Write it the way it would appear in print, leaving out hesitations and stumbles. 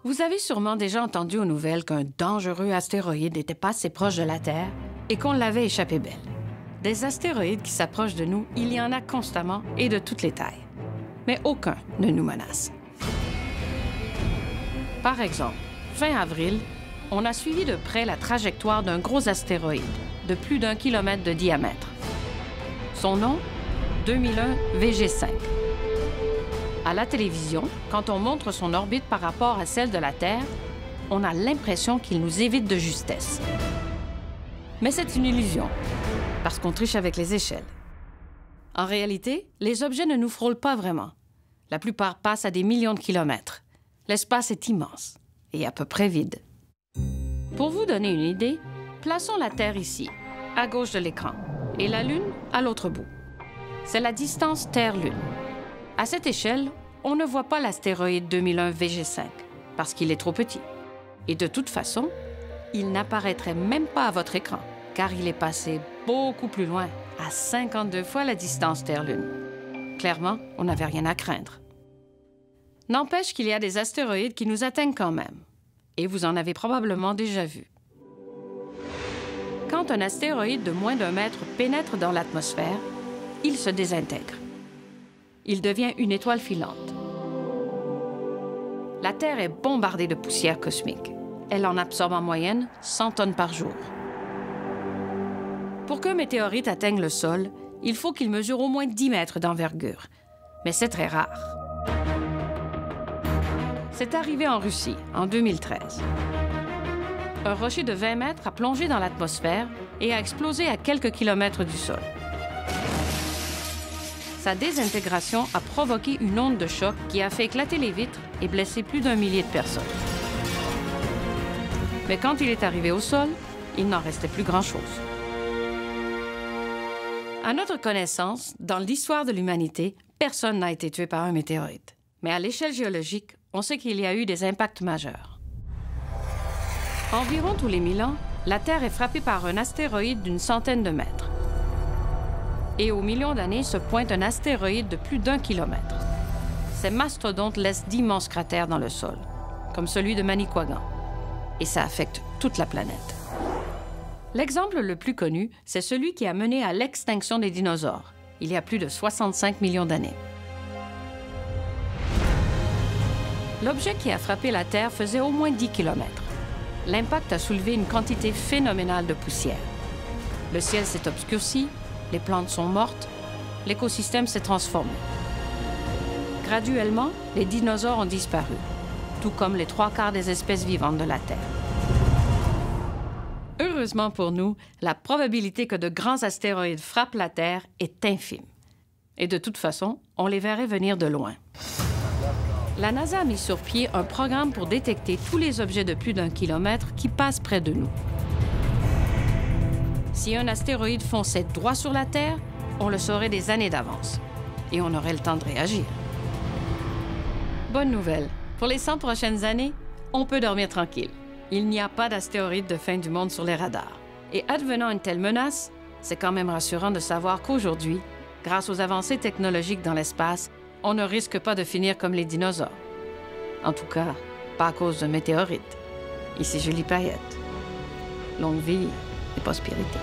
Vous avez sûrement déjà entendu aux nouvelles qu'un dangereux astéroïde était passé proche de la Terre et qu'on l'avait échappé belle. Des astéroïdes qui s'approchent de nous, il y en a constamment et de toutes les tailles. Mais aucun ne nous menace. Par exemple, fin avril, on a suivi de près la trajectoire d'un gros astéroïde de plus d'1 kilomètre de diamètre. Son nom, 2001 VG5. À la télévision, quand on montre son orbite par rapport à celle de la Terre, on a l'impression qu'il nous évite de justesse. Mais c'est une illusion, parce qu'on triche avec les échelles. En réalité, les objets ne nous frôlent pas vraiment. La plupart passent à des millions de kilomètres. L'espace est immense et à peu près vide. Pour vous donner une idée, plaçons la Terre ici, à gauche de l'écran, et la Lune à l'autre bout. C'est la distance Terre-Lune. À cette échelle, on ne voit pas l'astéroïde 2001 VG5 parce qu'il est trop petit. Et de toute façon, il n'apparaîtrait même pas à votre écran car il est passé beaucoup plus loin, à 52 fois la distance Terre-Lune. Clairement, on n'avait rien à craindre. N'empêche qu'il y a des astéroïdes qui nous atteignent quand même. Et vous en avez probablement déjà vu. Quand un astéroïde de moins d'1 mètre pénètre dans l'atmosphère, il se désintègre. Il devient une étoile filante. La Terre est bombardée de poussière cosmique. Elle en absorbe en moyenne 100 tonnes par jour. Pour qu'un météorite atteigne le sol, il faut qu'il mesure au moins 10 mètres d'envergure. Mais c'est très rare. C'est arrivé en Russie, en 2013. Un rocher de 20 mètres a plongé dans l'atmosphère et a explosé à quelques kilomètres du sol. Sa désintégration a provoqué une onde de choc qui a fait éclater les vitres et blessé plus d'1 millier de personnes. Mais quand il est arrivé au sol, il n'en restait plus grand-chose. À notre connaissance, dans l'histoire de l'humanité, personne n'a été tué par un météorite. Mais à l'échelle géologique, on sait qu'il y a eu des impacts majeurs. Environ tous les 1000 ans, la Terre est frappée par un astéroïde d'une centaine de mètres. Et aux millions d'années se pointe un astéroïde de plus d'1 kilomètre. Ces mastodontes laissent d'immenses cratères dans le sol, comme celui de Manicouagan. Et ça affecte toute la planète. L'exemple le plus connu, c'est celui qui a mené à l'extinction des dinosaures, il y a plus de 65 millions d'années. L'objet qui a frappé la Terre faisait au moins 10 kilomètres. L'impact a soulevé une quantité phénoménale de poussière. Le ciel s'est obscurci, les plantes sont mortes, l'écosystème s'est transformé. Graduellement, les dinosaures ont disparu, tout comme les 3/4 des espèces vivantes de la Terre. Heureusement pour nous, la probabilité que de grands astéroïdes frappent la Terre est infime. Et de toute façon, on les verrait venir de loin. La NASA a mis sur pied un programme pour détecter tous les objets de plus d'1 kilomètre qui passent près de nous. Si un astéroïde fonçait droit sur la Terre, on le saurait des années d'avance. Et on aurait le temps de réagir. Bonne nouvelle. Pour les 100 prochaines années, on peut dormir tranquille. Il n'y a pas d'astéroïde de fin du monde sur les radars. Et advenant une telle menace, c'est quand même rassurant de savoir qu'aujourd'hui, grâce aux avancées technologiques dans l'espace, on ne risque pas de finir comme les dinosaures. En tout cas, pas à cause d'un météorite. Ici Julie Payette. Longue vie et prospérité.